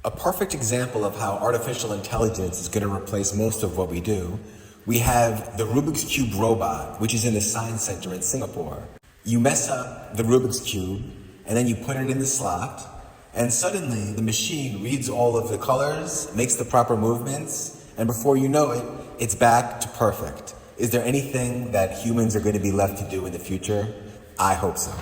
A perfect example of how artificial intelligence is going to replace most of what we do, we have the Rubik's Cube robot, which is in the Science Center in Singapore. You mess up the Rubik's Cube, and then you put it in the slot, and suddenly the machine reads all of the colors, makes the proper movements, and before you know it, it's back to perfect. Is there anything that humans are going to be left to do in the future? I hope so.